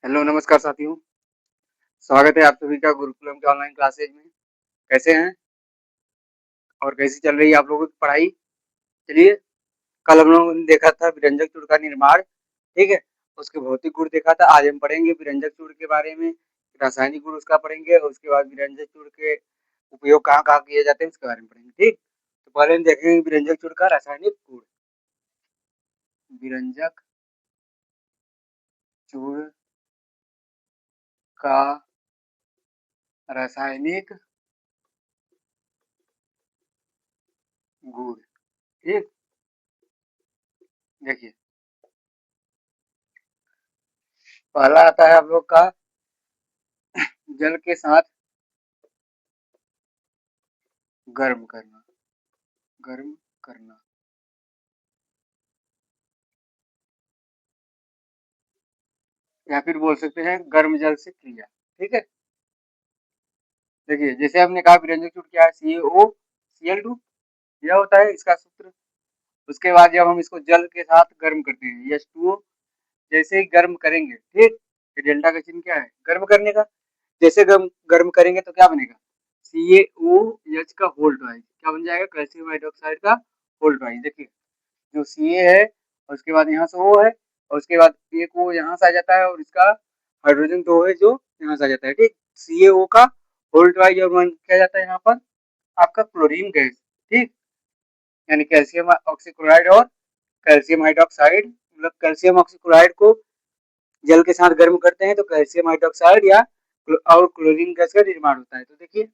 Hello नमस्कार साथियों। स्वागत है आप सभी का गुरुकुलम के ऑनलाइन क्लासेज में। कैसे हैं और कैसी चल रही है आप लोगों की पढ़ाई? चलिए, कल हम लोगों ने देखा था विरंजक चूड़ का निर्माण, ठीक है? उसके भौतिक गुण देखा था। आज हम पढ़ेंगे विरंजक चूड़ के बारे में, रासायनिक गुण उसका पढ़ेंगे और उसके बाद विरंजक चूड़ के उपयोग कहाँ-कहाँ किए जाते हैं उसके बारे में पढ़ेंगे, ठीक? तो पहले हम देखेंगे विरंजक चूड़ का रासायनिक गुण। विरंजक चूड़ का रासायनिक गुण, ठीक? देखिए, पहला आता है आप लोग का जल के साथ गर्म करना, गर्म करना। या फिर बोल सकते हैं गर्म जल से क्रिया, ठीक है? देखिए, जैसे हमने कहा विरंजक चूड़ क्या है, CaO यह होता है इसका सूत्र। उसके बाद जब हम इसको जल के साथ गर्म करते हैं, H2O, जैसे ही गर्म करेंगे, ठीक? ये डेल्टा का चिन्ह क्या है, गर्म करने का। जैसे गर्म गर्म करेंगे तो क्या बनेगा, CaOH का होल ट्वाइस, क्या बन जाएगा, कैल्शियम हाइड्रोक्साइड का होल ट्वाइस। देखिए, जो Ca है और उसके बाद यहाँ से O है और उसके बाद एक O यहाँ से आ जाता है और इसका हाइड्रोजन 2 है जो यहाँ से आ जाता है, ठीक? CaO का होल ट्वाइस जब किया जाता है यहाँ पर आपका क्लोरीन गैस, ठीक? यानी कैल्शियम ऑक्सीक्लोराइड और कैल्शियम हाइड्रोक्साइड, मतलब कैल्शियम ऑक्सीक्लोराइड को जल के साथ गर्म करते हैं तो कैल्शियम हाइड्रोक्साइड या और क्लोरीन गैस का निर्माण होता है। तो देखिए,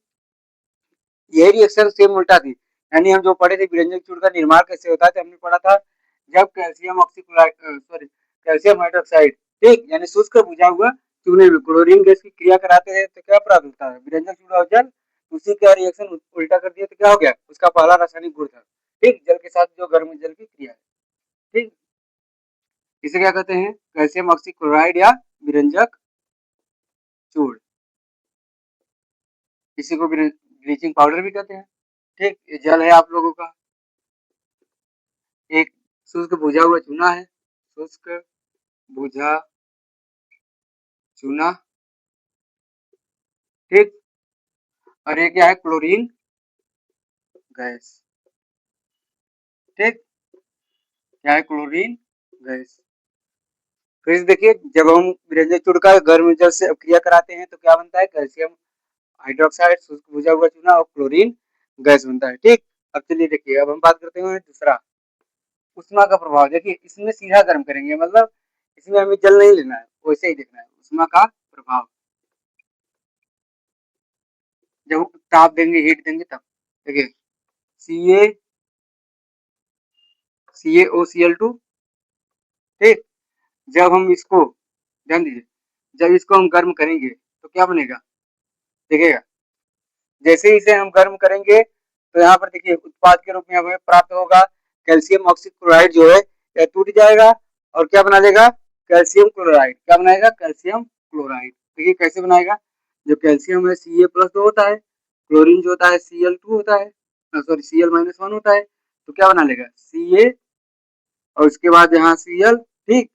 यही रिएक्शन सेम उल्टा थी। यानी हम जो पढ़े थे विरंजक चूड़ का निर्माण कैसे होता है, तो हमने पढ़ा था जब calcium oxychloride sorry calcium hydroxide, ठीक, यानी शुष्क बुझा हुआ चूने में क्लोरीन गैस की क्रिया कराते हैं तो क्या प्राप्त होता है, विरंजक चूड़ और जल। उसी का रिएक्शन उल्टा कर दिया तो क्या हो गया, उसका पहला रासायनिक गुण था, ठीक, जल के साथ जो गर्म जल की क्रिया है, ठीक। इसे क्या कहते हैं, कैल्शियम ऑक्सीक्लोराइड या विरंजक चूड़। इसी को ब्लीचिंग पाउडर भी कहते हैं, ठीक। ये जल है आप लोगों का, एक शुष्क बुझा हुआ चूना है, शुष्क बुझा चूना, ठीक। और ये क्या है, क्लोरीन गैस, ठीक, क्या है, क्लोरीन गैस। फिर देखिए, जब हम विरंजक चूड़ का गर्म जल से क्रिया कराते हैं तो क्या बनता है, कैल्शियम हाइड्रोक्साइड, शुष्क बुझा हुआ चूना और क्लोरीन गैस बनता है, ठीक। अब चलिए देखिए, अब हम बात करते हैं दूसरा, उष्मा का प्रभाव। देखिए, इसमें सीधा गर्म करेंगे, मतलब इसमें हमें जल नहीं लेना है, वैसे ही देखना है उष्मा का प्रभाव। जब ताप देंगे, हीट देंगे तब देखिए, सी ए CaOCl2, ठीक। जब हम इसको, ध्यान दीजिए, जब इसको हम गर्म करेंगे तो क्या बनेगा, देखिएगा, जैसे ही इसे हम गर्म करेंगे तो यहाँ पर देखिए उत्पाद के रूप में हमें प्राप्त होगा कैल्शियम ऑक्सीक्लोराइड जो है यह टूट जाएगा और क्या बना देगा, कैल्शियम क्लोराइड। क्या बनाएगा, कैल्शियम क्लोराइड। देखिए कैसे बनाएगा, जो कैल्शियम है Ca+ तो होता है, क्लोरीन जो होता है Cl2 होता है, सॉरी Cl-1 होता है, तो क्या बना लेगा, Ca और उसके बाद यहाँ Cl, ठीक।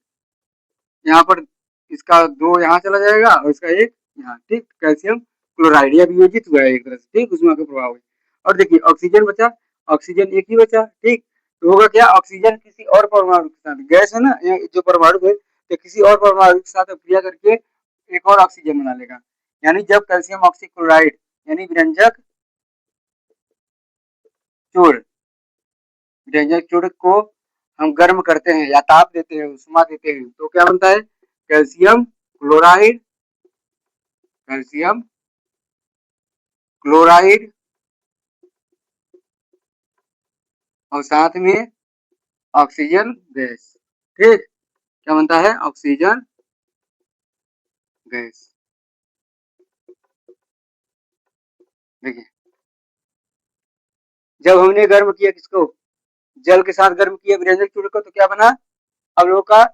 यहाँ पर इसका 2 यहाँ चला जाएगा और इसका 1 यहाँ, ठीक। कैल्शियम क्लोराइड यह वियोजित हुआ है एक तरह से, ठीक, उसमें प्रभाव है। और देखिए ऑक्सीजन बचा, ऑक्सीजन एक ही बचा, ठीक। तो होगा क्या, ऑक्सीजन किसी और परमाणु के साथ, गैस है ना जो परमाणु है, तो किसी और परमाणु के साथ क्रिया करके एक और ऑक्सीजन बना लेगा। यानी जब कैल्शियम ऑक्सीक्लोराइड यानी विरंजक चूड़, विरंजक चूड़ को हम गर्म करते हैं या ताप देते हैं, उष्मा देते हैं, तो क्या बनता है, कैल्शियम क्लोराइड, कैल्शियम क्लोराइड और साथ में ऑक्सीजन गैस, ठीक। क्या बनता है, ऑक्सीजन गैस। देखिए, जब हमने गर्म किया किसको, जल के साथ गर्म किया विरंजक चूड़ को, तो क्या बना, हम लोग का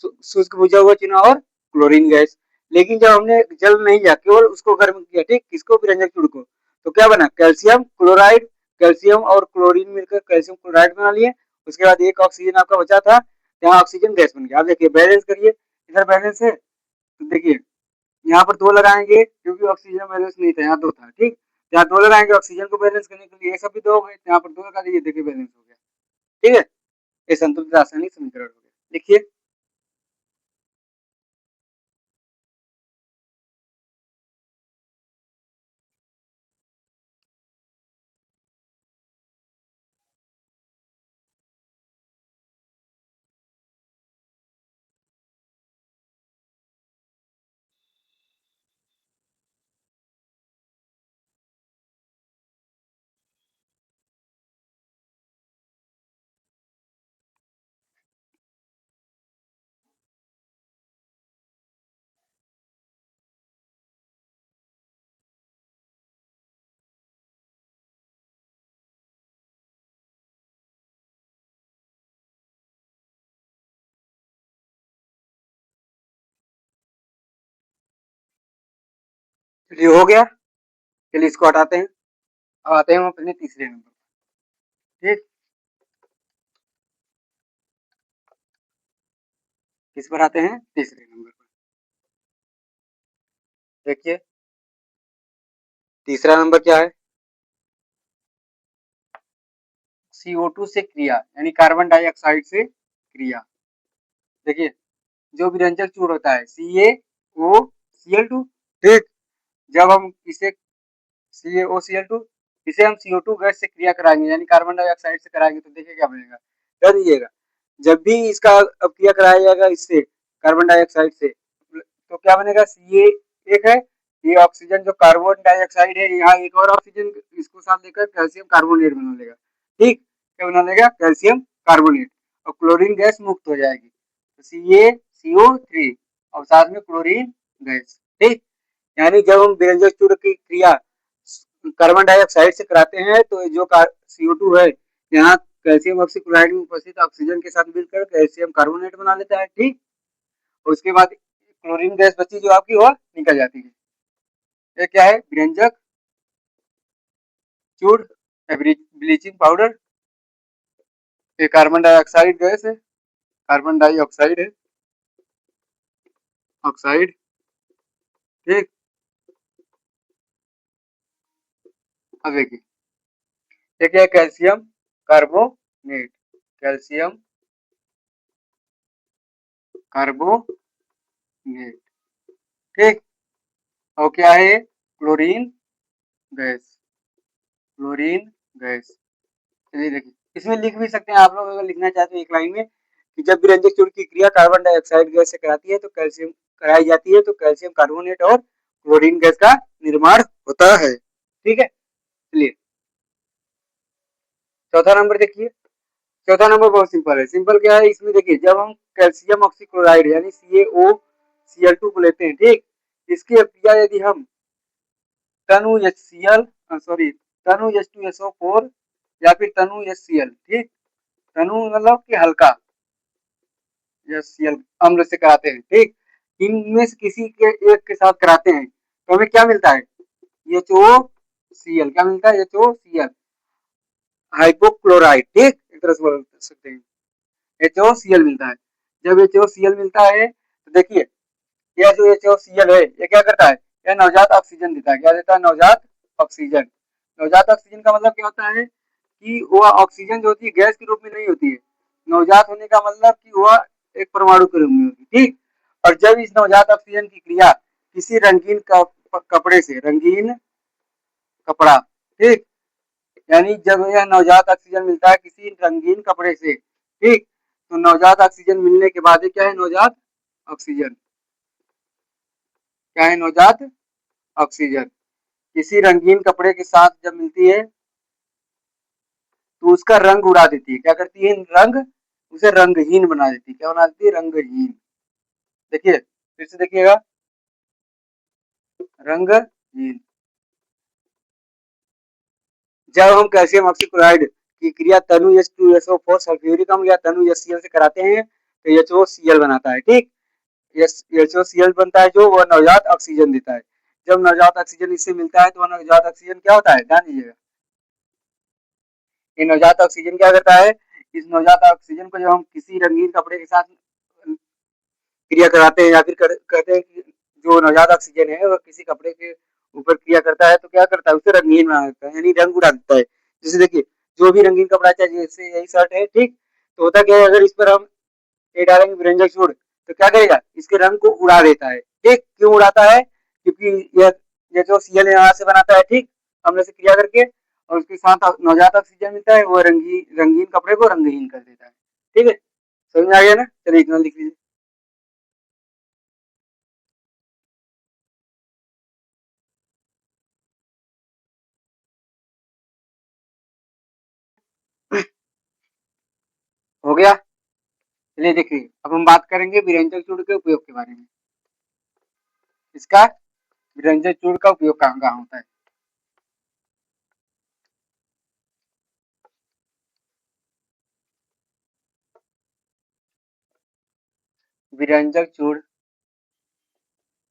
शुष्क बुझा हुआ चूना और क्लोरीन गैस। लेकिन जब हमने जल नहीं लिया, केवल उसको गर्म किया, ठीक, किसको, विरंजक चूड़ को, तो क्या बना, कैल्शियम क्लोराइड, कैल्शियम और क्लोरीन मिलकर कैल्शियम क्लोराइड बना लिए। उसके बाद एक ऑक्सीजन आपका बचा था, यहाँ ऑक्सीजन गैस बन गया। अब देखिए बैलेंस करिए, इधर बैलेंस है तो देखिए यहाँ पर 2 लगाएंगे क्योंकि ऑक्सीजन बैलेंस नहीं था, यहाँ 2 था, ठीक। यहाँ 2 लगाएंगे ऑक्सीजन को बैलेंस करने के लिए, ये सब भी 2 हो गए, यहाँ पर 2 लगा दीजिए, देखिए बैलेंस हो गया, ठीक है। ये संतुलित रासायनिक समीकरण हो गया। लिखिए। चलिए हो गया। चलिए इसको हटाते हैं। अब आते हैं हम अपने तीसरे नंबर, ठीक। किस पर आते हैं? तीसरे नंबर पर। देखिए तीसरा नंबर क्या है? CO2 से क्रिया, यानी कार्बन डाइऑक्साइड से क्रिया। देखिए जो विरंजक चूर्ण होता है CaOCl2, ठीक। जब हम इसे CaOCl2 इसे हम CO2 गैस से क्रिया कराएंगे, यानी कार्बन डाइऑक्साइड से कराएंगे, तो देखिए क्या बनेगा। कर दीजिएगा। जब भी इसका अब क्रिया कराया जाएगा इससे कार्बन डाइऑक्साइड से, तो क्या बनेगा। सी एक है, ये ऑक्सीजन जो कार्बन डाइऑक्साइड है, यहाँ एक और ऑक्सीजन इसको साथ लेकर कैल्शियम कार्बोनेट बना लेगा, ठीक। क्या बना लेगा? कैल्शियम कार्बोनेट, और क्लोरीन गैस मुक्त हो जाएगी। तो CaCO3 और साथ में क्लोरीन गैस, ठीक। यानी जब हम विरंजक चूर्ण की क्रिया कार्बन डाइऑक्साइड से कराते हैं तो जो CO2 है, यहाँ कैल्शियम ऑक्सीक्लोराइड में उपस्थित ऑक्सीजन के साथ मिलकर कैल्शियम कार्बोनेट बना लेता है, ठीक। और उसके बाद क्लोरीन गैस बची जो आपकी वो निकल जाती है। ये क्या है? विरंजक चूर्ण, ब्लीचिंग पाउडर। ये कार्बन डाइऑक्साइड गैस है, कार्बन डाइऑक्साइड है, ऑक्साइड, ठीक। अब देखिए ये क्या है? कैल्शियम कार्बोनेट, कैल्शियम कार्बोनेट, ठीक। और क्या है? Chlorine gas, chlorine gas. चलिए देखिए इसमें लिख भी सकते हैं आप लोग, अगर लिखना चाहते हैं एक लाइन में, कि जब विरंजक चूर्ण की क्रिया कार्बन डाइऑक्साइड गैस से कराती है तो कैल्शियम कराई जाती है तो कैल्शियम कार्बोनेट और क्लोरीन गैस का निर्माण होता है, ठीक है। चलिए चौथा नंबर देखिए। चौथा नंबर बहुत सिंपल है। सिंपल क्या है इसमें? देखिए जब हम कैल्शियम ऑक्सीक्लोराइड यानी CaOCl2 को लेते हैं, ठीक। इसकी अभिक्रिया यदि हम तनु HCl सॉरी तनु H2SO4 या फिर तनु HCl, ठीक। तनु मतलब कि हल्का HCl अम्ल से कराते हैं, ठीक। इनमें से किसी के एक के साथ कराते हैं तो हमें क्या मिलता है? HOCl। क्या मिलता है? HOCl हाइपोक्लोराइड, ठीक। एक तरह से बोल सकते हैं HOCl मिलता है। जब HOCl मिलता है तो देखिए यह जो HOCl है ये क्या करता है? यह नवजात ऑक्सीजन देता है। क्या देता है? नवजात ऑक्सीजन। नवजात ऑक्सीजन का मतलब क्या होता है कि वह ऑक्सीजन जो होती है गैस के रूप में नहीं होती है। नवजात होने का मतलब कि वह एक परमाणु के रूप में होती है, ठीक। और जब इस नवजात ऑक्सीजन की क्रिया किसी रंगीन कपड़े से, रंगीन कपड़ा, ठीक। यानी जब यह नवजात ऑक्सीजन मिलता है किसी रंगीन कपड़े से, ठीक, तो नवजात ऑक्सीजन मिलने के बाद क्या है? नवजात ऑक्सीजन। क्या है? नवजात ऑक्सीजन किसी रंगीन कपड़े के साथ जब मिलती है तो उसका रंग उड़ा देती है। क्या करती है? रंग, उसे रंगहीन बना देती है। क्या बना देती है? रंगहीन। देखिए फिर से देखिएगा, रंगहीन। जब हम कैल्शियम ऑक्सीक्लोराइड की क्रिया तनु H2SO4 सल्फ्यूरिक अम्ल या तनु HCl से कराते हैं तो HOCl बनाता है, ठीक। HOCl बनता है जो वह नवजात ऑक्सीजन देता है। जब नवजात ऑक्सीजन इससे मिलता है तो वह नवजात ऑक्सीजन क्या होता है? ध्यान दीजिएगा। ये नवजात ऑक्सीजन क्या करता है? इस नवजात ऑक्सीजन को जब हम किसी रंगीन कपड़े के साथ क्रिया कराते हैं या फिर कहते हैं कि जो नवजात ऑक्सीजन है वो किसी कपड़े के ऊपर क्रिया करता है तो क्या करता है, उसे रंगीन बना देता है, यानी रंग उड़ा देता है। जैसे देखिए, जो भी रंगीन कपड़ा चाहे, जैसे यही शर्ट है, ठीक, तो होता क्या है, अगर इस पर हम ये डालेंगे व्यंजक चूड़ तो क्या करेगा, इसके रंग को उड़ा देता है। ठीक, क्यों उड़ाता है, क्योंकि ये जो सीएल यहाँ से बनाता है, ठीक, हमने से क्रिया करके, और उसके साथ नवजात ऑक्सीजन मिलता है, वो रंगीन रंगीन कपड़े को रंगहीन कर देता है। ठीक है, समझ में आ गया ना, चलिए इतना लिख लीजिए। हो गया। चलिए देखिए, अब हम बात करेंगे विरंजक चूड़ के उपयोग के बारे में। इसका विरंजक चूड़ का उपयोग कहाँ कहाँ होता है। विरंजक चूड़,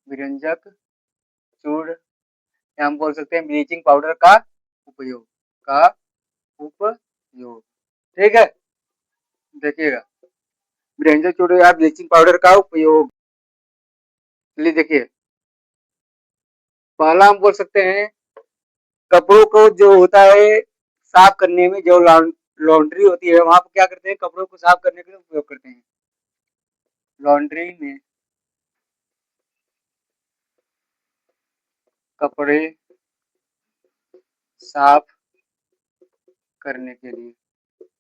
विरंजक चूड़, या हम बोल सकते हैं ब्लीचिंग पाउडर का उपयोग, का उपयोग। ठीक है, देखिएगा, विरंजक चूड़ या ब्लीचिंग पाउडर का उपयोग। चलिए देखिए, पहला हम बोल सकते हैं कपड़ों को जो होता है साफ करने में, जो लॉन्ड्री होती है वहां पर क्या करते हैं, कपड़ों को साफ करने के लिए उपयोग करते हैं। लॉन्ड्री में कपड़े साफ करने के लिए,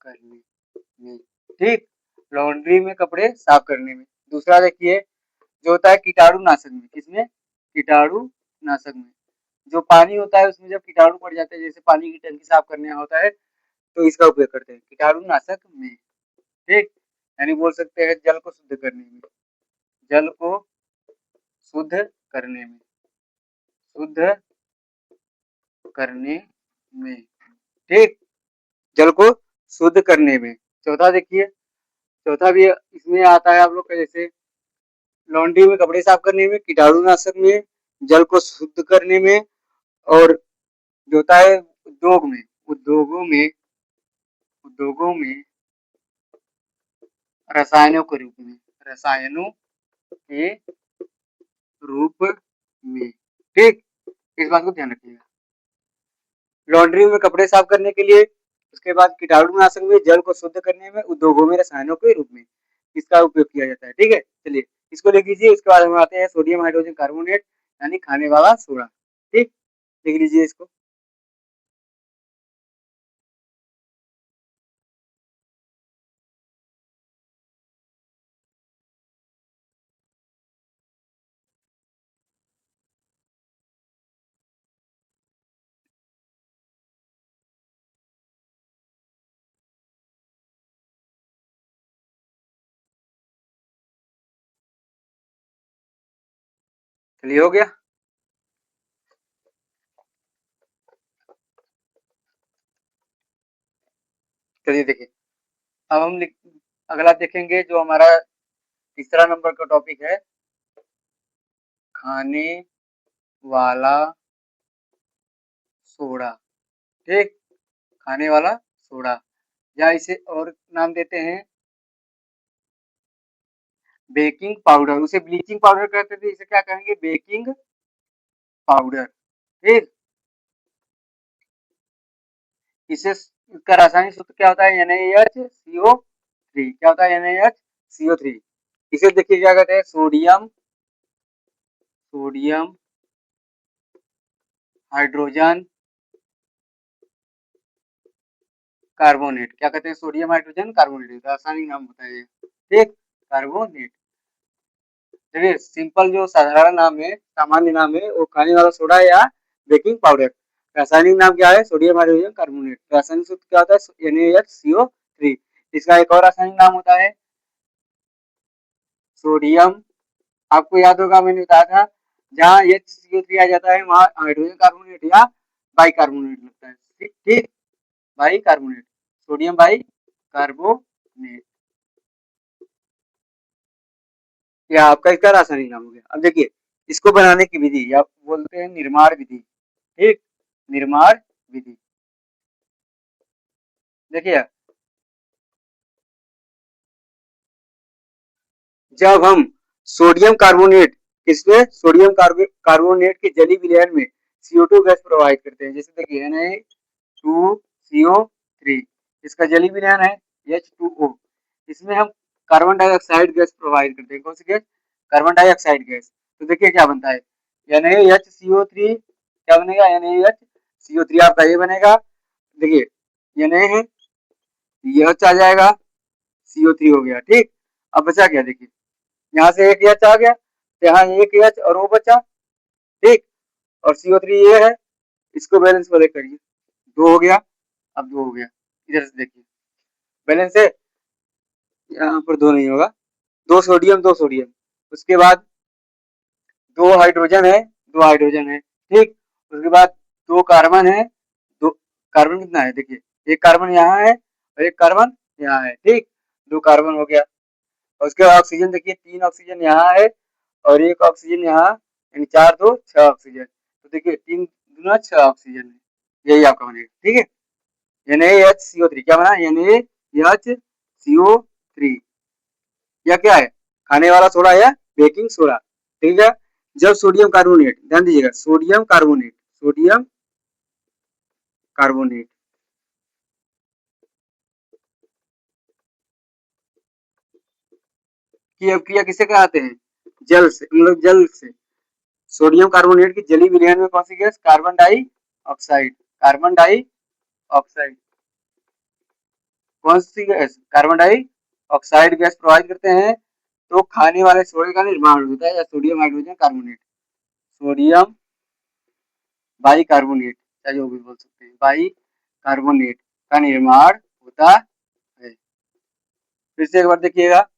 करने में, ठीक, लॉन्ड्री में कपड़े साफ करने में। दूसरा देखिए, जो होता है कीटाणु नाशक में, किसमें, कीटाणु नाशक में। जो पानी होता है उसमें जब कीटाणु पड़ जाते हैं, जैसे पानी की टंकी साफ करने होता है, तो इसका उपयोग करते हैं कीटाणु नाशक में। ठीक, यानी बोल सकते हैं जल को शुद्ध करने में, जल को शुद्ध करने में, शुद्ध करने में, ठीक, जल को शुद्ध करने में। चौथा देखिए, चौथा भी इसमें आता है आप लोग का, जैसे लॉन्ड्री में कपड़े साफ करने में, कीटाणुनाशक में, जल को शुद्ध करने में, और जो होता है उद्योग में, उद्योगों में, उद्योगों में रसायनों के रूप में, रसायनों के रूप में। ठीक, इस बात को ध्यान रखिएगा। लॉन्ड्री में कपड़े साफ करने के लिए, उसके बाद कीटाणुनाशक में, जल को शुद्ध करने में, उद्योगों में रसायनों के रूप में इसका उपयोग किया जाता है। ठीक है, चलिए इसको लिख लीजिए। इसके बाद हम आते हैं सोडियम हाइड्रोजन कार्बोनेट, यानी खाने वाला सोडा। ठीक, लिख लीजिए इसको। चलिए हो गया। चलिए देखिए, अब हम अगला देखेंगे, जो हमारा तीसरा नंबर का टॉपिक है, खाने वाला सोडा। ठीक, खाने वाला सोडा, या इसे और नाम देते हैं बेकिंग पाउडर। उसे ब्लीचिंग पाउडर कहते थे, इसे क्या कहेंगे, बेकिंग पाउडर। ठीक, इसे, इसका रासायनिक सूत्र क्या होता है, NaHCO3। क्या होता है, NaHCO3। इसे देखिए क्या कहते हैं, सोडियम, सोडियम हाइड्रोजन कार्बोनेट। क्या कहते हैं, सोडियम हाइड्रोजन कार्बोनेट, रासायनिक नाम होता है ये। ठीक, कार्बोनेट। चलिए, सिंपल जो साधारण नाम है, सामान्य नाम है, वो खाने वाला सोडा या बेकिंग पाउडर। रासायनिक नाम क्या है, सोडियम हाइड्रोजन कार्बोनेट। रासायनिक सूत्र क्या होता है, NaHCO3। इसका एक और रासायनिक नाम होता है सोडियम, आपको याद होगा मैंने बताया था, जहाँ HCO3 आ जाता है वहां हाइड्रोजन कार्बोनेट या बाई कार्बोनेट लगता है। ठीक, ठीक, by carbonate, sodium by carbonate, या आपका इसका रासायनिक नाम हो गया। अब देखिए, इसको बनाने की विधि या बोलते हैं निर्माण विधि। ठीक, निर्माण विधि। देखिए, जब हम सोडियम कार्बोनेट इसमें सोडियम कार्बोनेट के जली विलयन में CO2 गैस प्रोवाइड करते हैं। जैसे देखिए Na2CO3 इसका जली विलयन है H2O। इसमें हम कार्बन डाइऑक्साइड गैस प्रोवाइड करते हैं। कौन सी गैस? Carbon dioxide gas. तो देखिए क्या बनता है, NaHCO3 क्या बनेगा? NaHCO3 आपका ये बनेगा। देखिए Na है, ये H आ जाएगा, CO3 हो गया। ठीक, अब बचा क्या? देखिए यहाँ से एक H आ गया, यहाँ एक H और वो बचा। ठीक, और CO3 ये है, इसको बैलेंस वाले करिए, 2 हो गया। अब 2 हो गया, इधर से देखिए बैलेंस है, यहाँ पर 2 नहीं होगा, 2 सोडियम 2 सोडियम, उसके बाद 2 हाइड्रोजन है, 2 हाइड्रोजन है। ठीक, उसके बाद 2 कार्बन है, 2 कार्बन कितना है? देखिए एक कार्बन यहाँ है और एक कार्बन यहाँ है। ठीक, 2 कार्बन हो गया। और उसके बाद ऑक्सीजन देखिए, 3 ऑक्सीजन यहाँ है और एक ऑक्सीजन यहाँ, यानी 4 2 6 ऑक्सीजन। तो देखिए 3 दूना 6 ऑक्सीजन है, यही आपका बनेगा। ठीक है, NaHCO3 क्या बना? NaHCO3 या क्या है? खाने वाला सोडा या बेकिंग सोडा। ठीक है, जब सोडियम कार्बोनेट, ध्यान दीजिएगा, सोडियम कार्बोनेट, सोडियम कार्बोनेट की अभिक्रिया किसे कहते हैं? जल से, मतलब जल से। सोडियम कार्बोनेट की जली विलयन में कौन सी gas? Carbon dioxide. Carbon dioxide, कौन सी gas? Carbon dioxide gas provide करते हैं, तो खाने वाले सोडे का निर्माण होता है, या sodium hydrogen carbonate, sodium by carbonate, या जो भी बोल सकते हैं, बाई कार्बोनेट का निर्माण होता है। फिर से एक बार देखिएगा,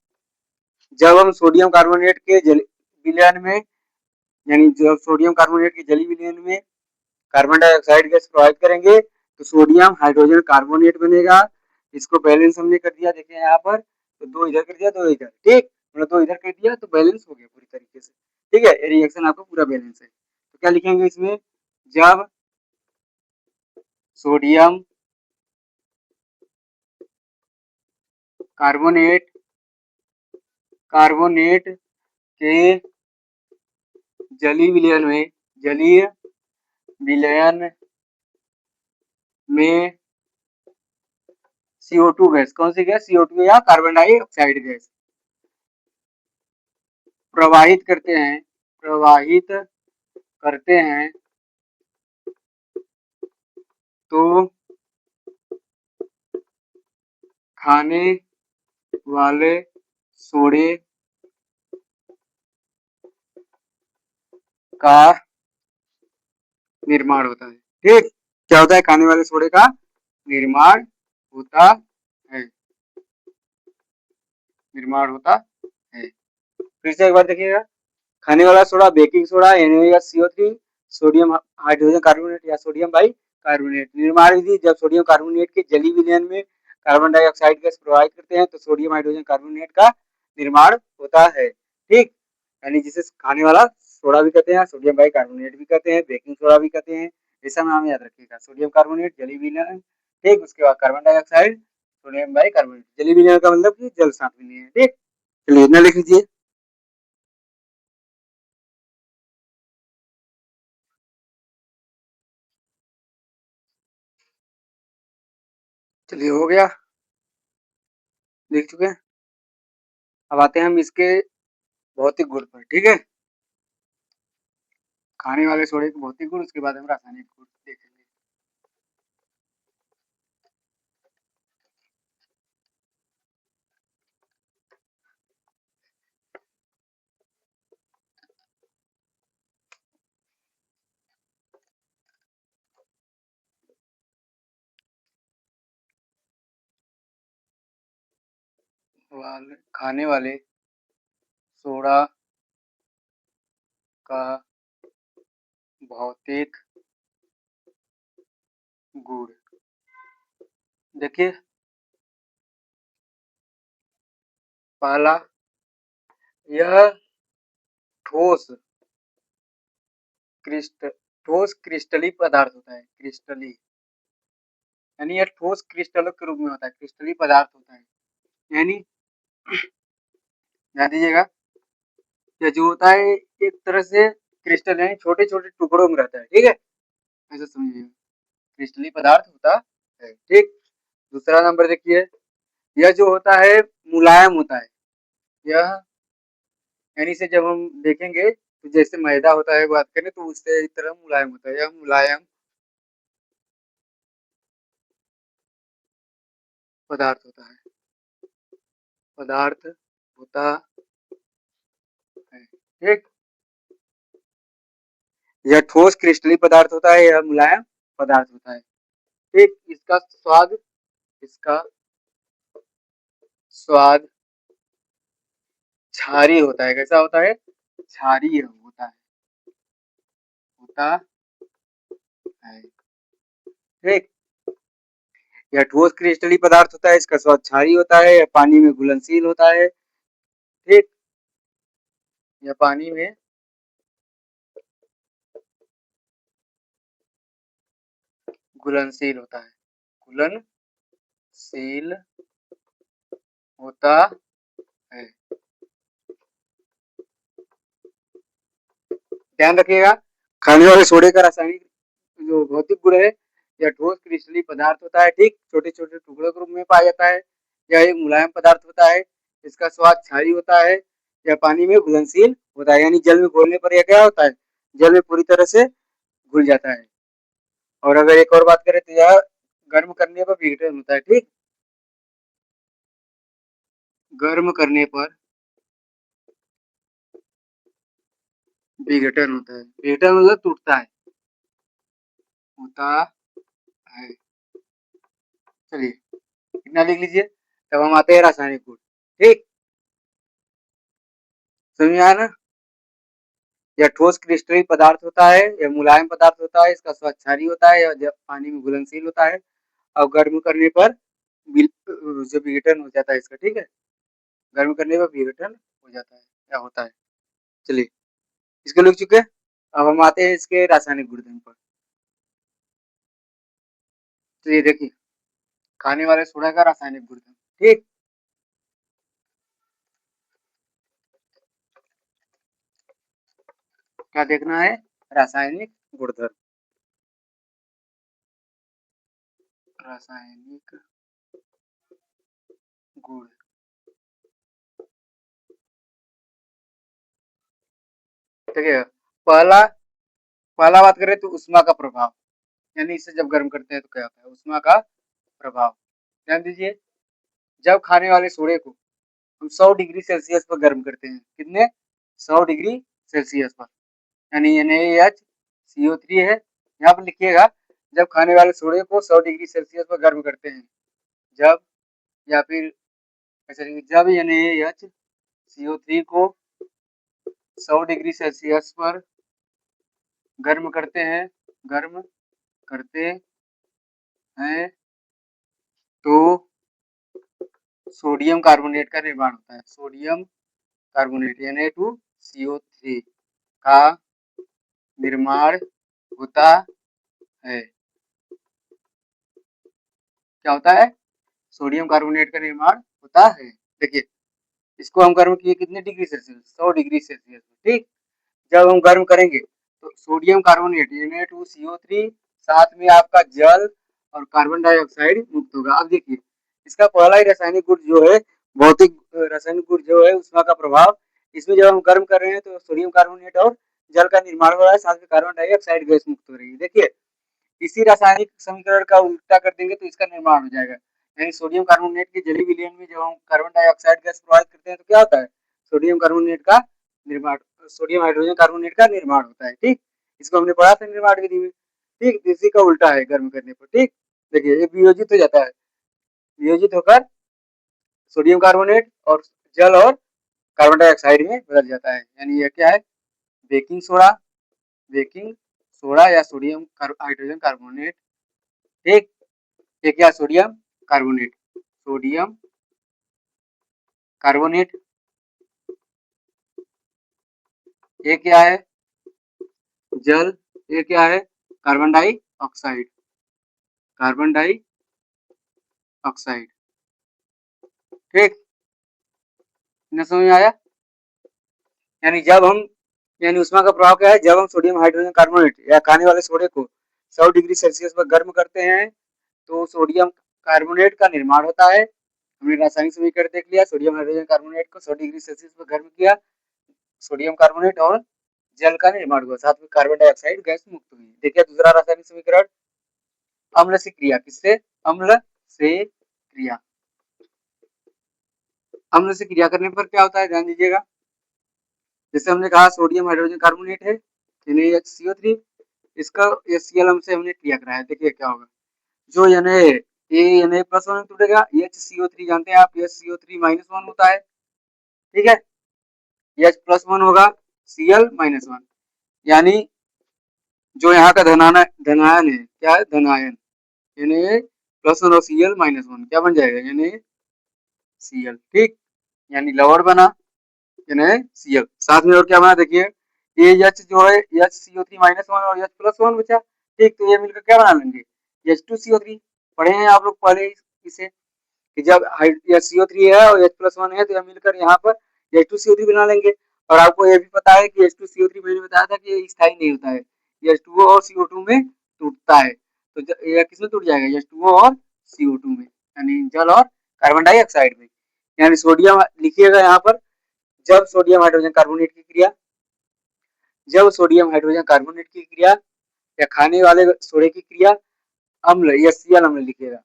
जब हम सोडियम कार्बोनेट के जल विलयन में, यानी जब सोडियम कार्बोनेट की जली विलयन में कार्बन डाइऑक्साइड गैस प्रोवाइड करेंगे, तो सोडियम हाइड्रोजन कार्बोनेट बनेगा। इसको बैलेंस हमने कर दिया, देखिए यहाँ पर, तो 2 इधर कर दिया, 2 इधर। ठीक, मतलब 2 इधर कर दिया तो बैलेंस हो गया पूरी तरीके से। ठीक है, रिएक्शन आपका पूरा बैलेंस है। तो क्या लिखेंगे इसमें? जब सोडियम कार्बोनेट कार्बोनेट के जलीय विलयन में, जलीय विलयन में CO2 गैस, कौन सी गैस? CO2 या कार्बन डाइऑक्साइड गैस प्रवाहित करते हैं, प्रवाहित करते हैं, तो खाने वाले सोडे का निर्माण होता है। ठीक, क्या होता है? खाने वाले सोडे का निर्माण होता है, निर्माण होता है। फिर से एक बार देखिएगा, खाने वाला soda, baking soda, NaCO3, sodium hydrogen carbonate या सोडियम बाई कार्बोनेट। निर्माण विधि, जब सोडियम कार्बोनेट के जली विलयन में कार्बन डाइऑक्साइड गैस प्रोवाइड करते हैं, तो सोडियम हाइड्रोजन कार्बोनेट का निर्माण होता है। ठीक, यानी जिसे खाने वाला सोडा भी कहते हैं, सोडियम बाई कार्बोनेट भी कहते हैं, बेकिंग सोडा भी कहते हैं। ऐसा नाम याद रखिएगा, सोडियम कार्बोनेट, जली विलयन। ठीक, उसके बाद carbon dioxide, sodium by carbonate. जली विलयन का मतलब कि जल साथ विलयन। ठीक, चलिए इतना लिख लीजिए। चलिए हो गया, लिख चुके हैं। अब आते हैं हम इसके भौतिक गुण पर। ठीक है, खाने वाले सोडे के भौतिक गुण, उसके बाद हम रासायनिक गुण देखेंगे। खाने वाले सोडा का भौतिक गुण, देखिए पहला, यह ठोस ठोस क्रिस्टली पदार्थ होता है। क्रिस्टली यानी यह ठोस क्रिस्टलों के रूप में होता है, क्रिस्टली पदार्थ होता है। यानी ध्यान दीजिएगा, ये जो होता है एक तरह से क्रिस्टल यानी छोटे छोटे टुकड़ों में रहता है, ठीक है, ऐसा समझिए, क्रिस्टलीय पदार्थ होता है, ठीक। दूसरा नंबर देखिए, यह जो होता है मुलायम होता है, यह यानी से जब हम देखेंगे तो जैसे मैदा होता है बात करें तो उससे इस तरह मुलायम होता है, यह मुलायम पदार्थ होता है, पदार्थ होता है, ठीक। यह ठोस क्रिस्टलीय पदार्थ होता है, यह मुलायम पदार्थ होता है, ठीक। इसका स्वाद क्षारीय होता है, कैसा होता है, क्षारीय होता है, ठीक। यह ठोस क्रिस्टलीय पदार्थ होता है, इसका स्वाद क्षारीय होता है, यह पानी में घुलनशील होता है, ठीक। यह पानी में घुलनशील होता है, घुलनशील होता है, ध्यान रखिएगा। खाने वाले सोडे का रासायनिक जो भौतिक गुण है, यह ठोस क्रिस्टलीय पदार्थ होता है, ठीक, छोटे छोटे टुकड़ों के रूप में पाया जाता है, यह एक मुलायम पदार्थ होता है, इसका स्वाद क्षारीय होता है, यह पानी में घुलनशील होता है, यानी जल में घोलने पर यह क्या होता है, जल में पूरी तरह से घुल जाता है। और अगर एक और बात करें तो यह गर्म करने पर विघटन होता है, ठीक, गर्म करने पर विघटन होता है, विघटन मतलब टूटता है, होता है, चलिए इतना लिख लीजिए। तब हम आते हैं रासायनिक गुण, ठीक, समझ में आया ना। यह ठोस क्रिस्टलीय पदार्थ होता है, यह मुलायम पदार्थ होता है, इसका स्वाद क्षारीय होता है, यह पानी में घुलनशील होता है, और गर्म करने पर जो विघटन हो जाता है इसका, ठीक है, गर्म करने पर विघटन हो जाता है, क्या होता है, चलिए इसको लिख चुके हैं। अब हम आते हैं इसके रासायनिक गुणधर्म पर। तो ये देखिए, खाने वाले सोडा का रासायनिक गुणधर्म, ठीक, क्या देखना है, रासायनिक गुणधर्म, रासायनिक गुण, ठीक है। पहला पहला बात करें तो उष्मा का प्रभाव, यानी इसे जब गर्म करते हैं तो क्या होता है, उष्मा का प्रभाव, ध्यान दीजिए। जब खाने वाले सोडे को हम 100 डिग्री सेल्सियस पर गर्म करते हैं, कितने, 100 डिग्री सेल्सियस पर, यानी NaHCO3 है, यहाँ पर लिखिएगा। जब खाने वाले सोडे को 100 डिग्री सेल्सियस पर गर्म करते हैं, जब, या फिर ऐसा जब NaHCO3 को 100 डिग्री सेल्सियस पर गर्म करते हैं, गर्म करते हैं, तो सोडियम कार्बोनेट का निर्माण होता है, सोडियम कार्बोनेट Na2CO3 का निर्माण होता है, क्या होता है, सोडियम कार्बोनेट का निर्माण होता है। देखिए इसको हम गर्म किए कितने डिग्री सेल्सियस, 100 डिग्री सेल्सियस, ठीक। जब हम गर्म करेंगे तो सोडियम कार्बोनेट Na2CO3 साथ में आपका जल और कार्बन डाइऑक्साइड मुक्त होगा। अब देखिए इसका पहला ही रासायनिक गुण जो है, भौतिक रासायनिक गुण जो है उष्मा का प्रभाव, इसमें जब हम गर्म कर रहे हैं तो सोडियम कार्बोनेट और जल का निर्माण हो रहा है, साथ में कार्बन डाइऑक्साइड गैस मुक्त हो रही है। देखिए इसी रासायनिक समीकरण का उल्टा कर देंगे तो इसका निर्माण हो जाएगा, यानी सोडियम कार्बोनेट के जलीय विलयन में जब हम कार्बन डाइऑक्साइड गैस प्रभावित करते हैं तो क्या होता है, सोडियम कार्बोनेट का निर्माण, सोडियम हाइड्रोजन कार्बोनेट का निर्माण होता है, ठीक। इसको हमने पढ़ा था निर्माण विधि में, ठीक। इसी का उल्टा है गर्म करने पर, ठीक। देखिए ये वियोजित हो जाता है, वियोजित होकर सोडियम कार्बोनेट और जल और कार्बन डाइऑक्साइड में बदल जाता है, यानी यह क्या है, बेकिंग सोडा, बेकिंग सोडा या सोडियम हाइड्रोजन कार्बोनेट, ठीक। ये क्या, सोडियम कार्बोनेट, सोडियम कार्बोनेट, ये क्या है, जल, ये क्या है, कार्बन डाइऑक्साइड, कार्बन डाइऑक्साइड, ठीक, समझ में आया। यानी जब हम यानी ऊष्मा का प्रभाव क्या है, जब हम सोडियम हाइड्रोजन कार्बोनेट या खाने वाले सोडे को 100 डिग्री सेल्सियस पर गर्म करते हैं तो सोडियम कार्बोनेट का निर्माण होता है। हमने रासायनिक समीकरण देख लिया, सोडियम हाइड्रोजन कार्बोनेट को 100 डिग्री सेल्सियस पर गर्म किया, सोडियम कार्बोनेट और जल का निर्माण हुआ, साथ में कार्बन डाइऑक्साइड गैस मुक्त हुई। देखिए दूसरा रासायनिक समीकरण, अम्ल से क्रिया, किससे, अम्ल से क्रिया। अम्ल से क्रिया करने पर क्या होता है, ध्यान दीजिएगा। जैसे हमने कहा सोडियम हाइड्रोजन कार्बोनेट है NaHCO3, इसका HCl से हमने क्रिया कराया। देखिए क्या होगा, जो Na प्लस वन टूटेगा, HCO3 जानते हैं आप, HCO3 माइनस वन होता है, ठीक है, H प्लस वन होगा, Cl माइनस वन, यानी जो यहाँ का धनायन है, क्या है, धनायन, Na प्लस वन और Cl माइनस वन, क्या बन जाएगा, NaCl, ठीक, यानी लवण बना NaCl। साथ में और क्या बना, देखिए ये H जो है HCO3 माइनस वन और H प्लस वन बचा, ठीक, तो ये मिलकर क्या बना लेंगे, H2CO3। पढ़े हैं आप लोग पहले इसे कि जब HCO3 है और H प्लस वन है तो यह मिलकर यहाँ पर H2CO3 बना लेंगे। और आपको ये भी पता है कि H2CO3 मैंने बताया था कि स्थायी नहीं होता है, ये H2O और CO2 में टूटता है, तो यह किसमें टूट जाएगा, H2O और CO2 में, यानी जल और कार्बन डाइऑक्साइड में। यानी सोडियम लिखिएगा यहाँ पर, जब सोडियम हाइड्रोजन कार्बोनेट की क्रिया, जब सोडियम हाइड्रोजन कार्बोनेट की क्रिया या खाने वाले सोडे की क्रिया, अम्ल या Cl अम्ल लिखिएगा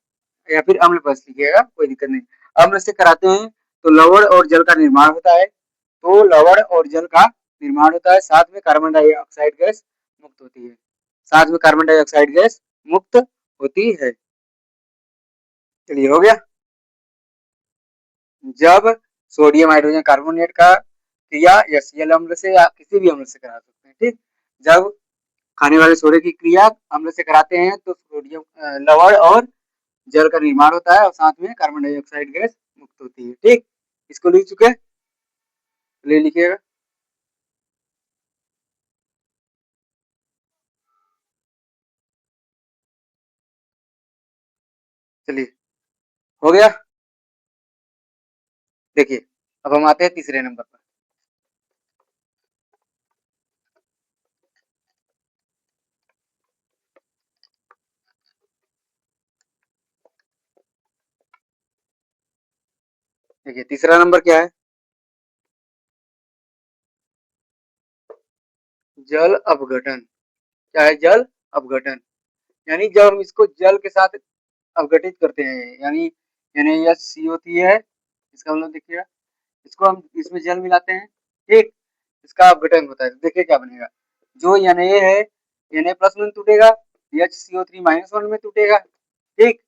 या फिर अम्ल बस लिखिएगा, कोई दिक्कत नहीं, अम्ल से कराते हैं तो लवण और जल का निर्माण होता है, तो लवण और जल का निर्माण होता है, साथ में कार्बन डाइऑक्साइड गैस मुक्त होती है, साथ में कार्बन डाइऑक्साइड गैस मुक्त होती है। चलिए हो गया। जब सोडियम हाइड्रोजन कार्बोनेट का क्रिया या Cl अम्ल से या किसी भी अम्ल से करा सकते हैं, ठीक, जब खाने वाले सोडे की क्रिया अम्ल से कराते हैं तो सोडियम लवण और जल का निर्माण होता है और साथ में कार्बन डाइऑक्साइड गैस मुक्त होती है, ठीक, इसको लिख चुके, ले लिखिएगा। चलिए हो गया। देखिए अब हम आते हैं तीसरे नंबर पर। देखिए तीसरा नंबर क्या है, जल अपघटन। क्या है, जल अपघटन, यानी जब हम इसको जल के साथ अपघटित करते हैं, यानी NaCO3 है, इसका मतलब देखिएगा, इसको हम इसमें जल मिलाते हैं, ठीक, इसका अपघटन होता है, तो देखिए क्या बनेगा, जो Na है Na प्लस में टूटेगा, HCO3 माइनस वन में टूटेगा, ठीक,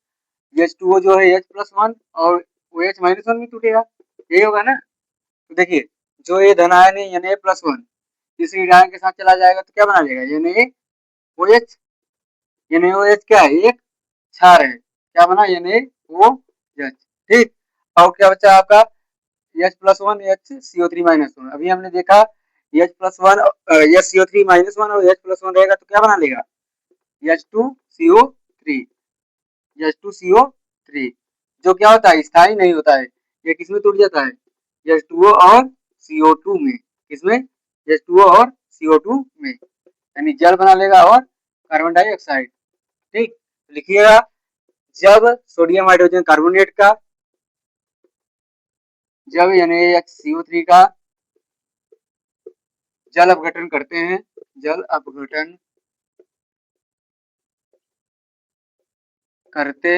H2O जो है H प्लस वन और OH माइनस वन में टूटेगा, यही होगा ना। तो देखिए जो ये धनायन है Na प्लस वन इस ऋणायन के साथ चला जाएगा तो क्या बना लेगा, NaOH, NaOH क्या है, एक क्षार है, क्या बना, NaOH, ठीक, और क्या बचा आपका H plus one HCO3 minus one, अभी हमने देखा H plus one HCO3 minus one और H प्लस वन रहेगा तो क्या बना लेगा, H2CO3, H2CO3, जो क्या होता है, स्थायी नहीं होता है, ये किसमें टूट जाता है, H2O और CO2 में, किसमें, H2O और CO2 में, यानी जल बना लेगा और कार्बन डाइऑक्साइड, ठीक, लिखिएगा, जब सोडियम हाइड्रोजन कार्बोनेट का, जब NaHCO3 का जल अपघटन करते हैं, जल अपघटन करते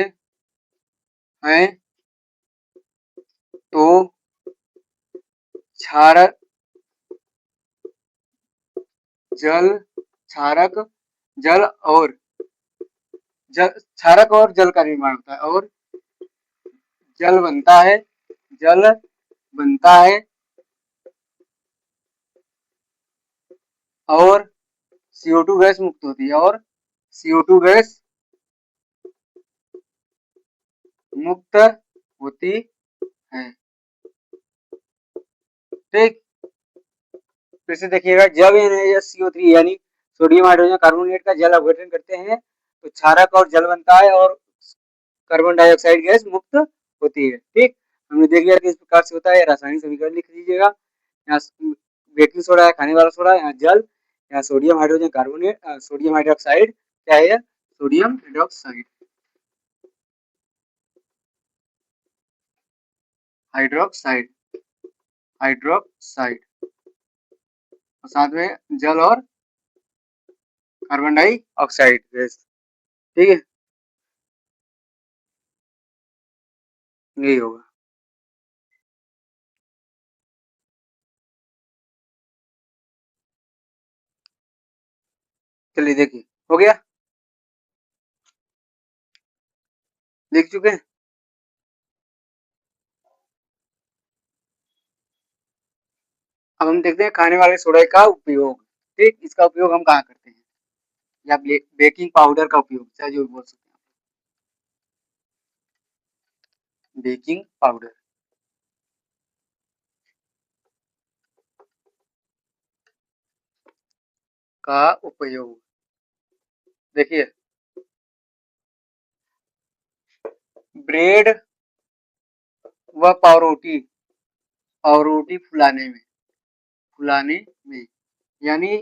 हैं तो क्षारक जल क्षारक जल और क्षारक और जल का निर्माण होता है और जल बनता है, जल बनता है और CO2 गैस मुक्त होती है, और CO2 गैस मुक्त होती है, ठीक, फिर से देखिएगा, जब NaCO3 यानी सोडियम हाइड्रोजन कार्बोनेट का जल अपघटन करते हैं तो क्षारक और जल बनता है और कार्बन डाइऑक्साइड गैस मुक्त होती है, ठीक, हमने देख लिया कि इस प्रकार से होता है, रासायनिक समीकरण लिख लीजिएगा, यहाँ बेकिंग सोडा है, खाने वाला सोडा, यहाँ जल, यहाँ sodium hydrogen carbonate, sodium hydroxide, क्या है, सोडियम हाइड्रोक्साइड, हाइड्रोक्साइड, हाइड्रोक्साइड, और साथ में जल और कार्बन डाइऑक्साइड गैस। ठीक है, यही होगा। चलिए देखिए, हो गया, देख चुके हैं। अब हम देखते हैं खाने वाले सोडा का उपयोग। ठीक, इसका उपयोग हम कहाँ करते हैं, या बेकिंग पाउडर का उपयोग, चाहे जो भी बोल सकते हैं, बेकिंग पाउडर का उपयोग। देखिए, ब्रेड व पावरोटी फुलाने में, यानी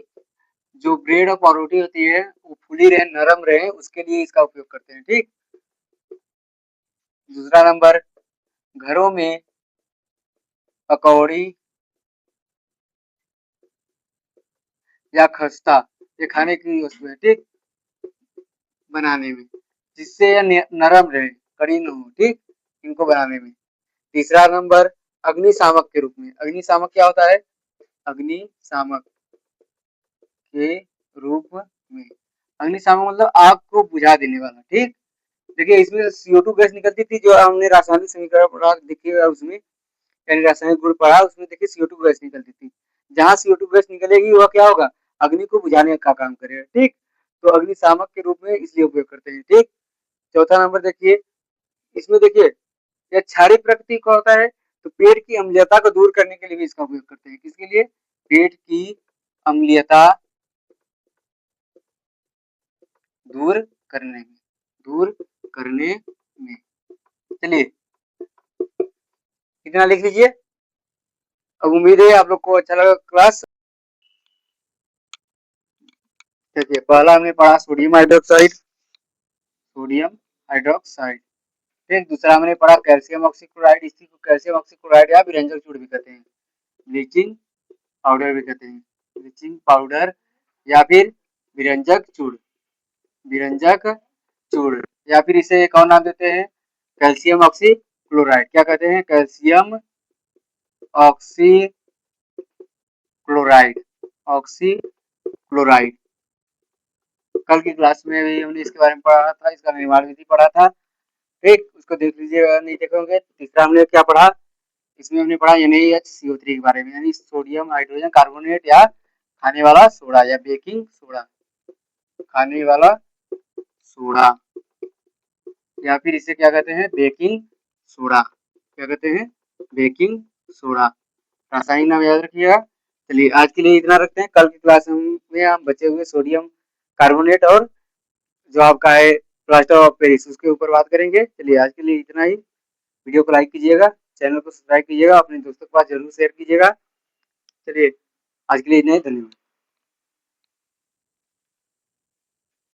जो ब्रेड और पावरोटी होती है वो फूली रहे, नरम रहे, उसके लिए इसका उपयोग करते हैं। ठीक, दूसरा नंबर, घरों में पकौड़ी या खस्ता, ये खाने की वस्तु है, ठीक, बनाने में, जिससे यह नरम रहे, कड़ी न हो, ठीक, इनको बनाने में। तीसरा नंबर, अग्निशामक के रूप में। अग्निशामक क्या होता है, अग्निशामक के रूप में, अग्निशामक मतलब आग को बुझा देने वाला। ठीक, देखिए इसमें CO2 गैस निकलती थी, जो हमने रासायनिक समीकरण पढ़ा, देखिए उसमें यानी रासायनिक गुण पढ़ा, उसमें देखिए CO2 गैस निकलती थी। जहां CO2 गैस निकलेगी वह क्या होगा, अग्नि को बुझाने का काम करेगा। ठीक, तो अग्निशामक के रूप में इसलिए उपयोग करते हैं। ठीक, चौथा नंबर देखिए, इसमें देखिए यह क्षारीय प्रकृति का होता है, तो पेट की अम्लीयता को दूर करने के लिए भी इसका उपयोग करते हैं। किसके लिए, पेट की अम्लीयता दूर करने में, दूर करने में। चलिए इतना लिख लीजिए। अब उम्मीद है आप लोग को अच्छा लगा क्लास। देखिए, पहला हमने पढ़ा सोडियम हाइड्रोक्साइड, सोडियम हाइड्रोक्साइड। फिर दूसरा हमने पढ़ा कैल्शियम ऑक्सीक्लोराइड, इसी को कैल्शियम ऑक्सीक्लोराइड या विरंजक चूर्ण भी कहते हैं, ब्लीचिंग पाउडर भी कहते हैं, ब्लीचिंग पाउडर या फिर विरंजक चूर्ण, विरंजक चूर्ण, या फिर इसे एक और नाम देते हैं कैल्शियम ऑक्सीक्लोराइड। क्या कहते हैं, कैल्शियम ऑक्सीक्लोराइड, ऑक्सीक्लोराइड। कल की क्लास में भी हमने इसके बारे में पढ़ा था, इसका निर्माण विधि पढ़ा था। ठीक, उसको देख लीजिएगा, नहीं देखोगे। तीसरा हमने क्या पढ़ा, इसमें हमने पढ़ा NaHCO3 के बारे में, यानी सोडियम हाइड्रोजन कार्बोनेट या खाने वाला सोडा या बेकिंग सोडा, खाने वाला सोडा, या फिर इसे क्या कहते हैं, बेकिंग सोडा। क्या कहते हैं, बेकिंग सोडा। रासायनिक नाम याद रखिएगा। चलिए आज के लिए इतना रखते हैं, कल की क्लास में हम बचे हुए सोडियम कार्बोनेट और जो आपका है प्लास्टर ऑफ पेरिस, उसके ऊपर बात करेंगे। चलिए आज के लिए इतना ही। वीडियो को लाइक कीजिएगा, चैनल को सब्सक्राइब कीजिएगा, अपने दोस्तों के पास जरूर शेयर कीजिएगा। चलिए आज के लिए इतना ही, धन्यवाद।